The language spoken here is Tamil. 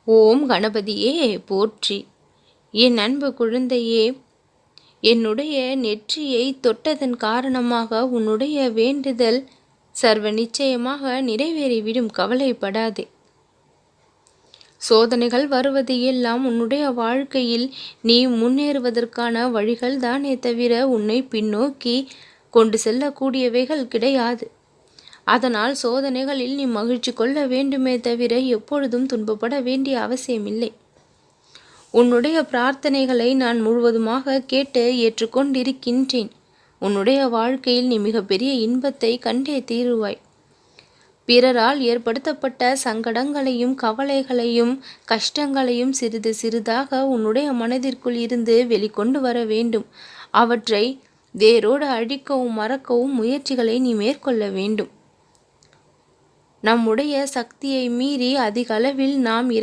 ஓம் கணபதியே போற்றி. என் அன்பு குழந்தையே, என்னுடைய நெற்றியை தொட்டதன் காரணமாக உன்னுடைய வேண்டுதல் சர்வ நிச்சயமாக நிறைவேறிவிடும். கவலைப்படாதே. சோதனைகள் வருவது எல்லாம் உன்னுடைய வாழ்க்கையில் நீ முன்னேறுவதற்கான வழிகள் தானே தவிர உன்னை பின்னோக்கி கொண்டு செல்லக்கூடியவைகள் கிடையாது. அதனால் சோதனைகளில் நீ மகிழ்ச்சி கொள்ள வேண்டுமே தவிர எப்பொழுதும் துன்பப்பட வேண்டிய அவசியமில்லை. உன்னுடைய பிரார்த்தனைகளை நான் முழுவதுமாக கேட்டு ஏற்றுக்கொண்டிருக்கின்றேன். உன்னுடைய வாழ்க்கையில் நீ மிகப்பெரிய இன்பத்தை கண்டே தீருவாய். பிறரால் ஏற்படுத்தப்பட்ட சங்கடங்களையும் கவலைகளையும் கஷ்டங்களையும் சிறிது சிறிதாக உன்னுடைய மனதிற்குள் இருந்து வெளிக்கொண்டு வர வேண்டும். அவற்றை வேரோடு அழிக்கவும் மறக்கவும் முயற்சிகளை நீ மேற்கொள்ள வேண்டும். நம்முடைய சக்தியை மீறி அதிக அளவில் நாம்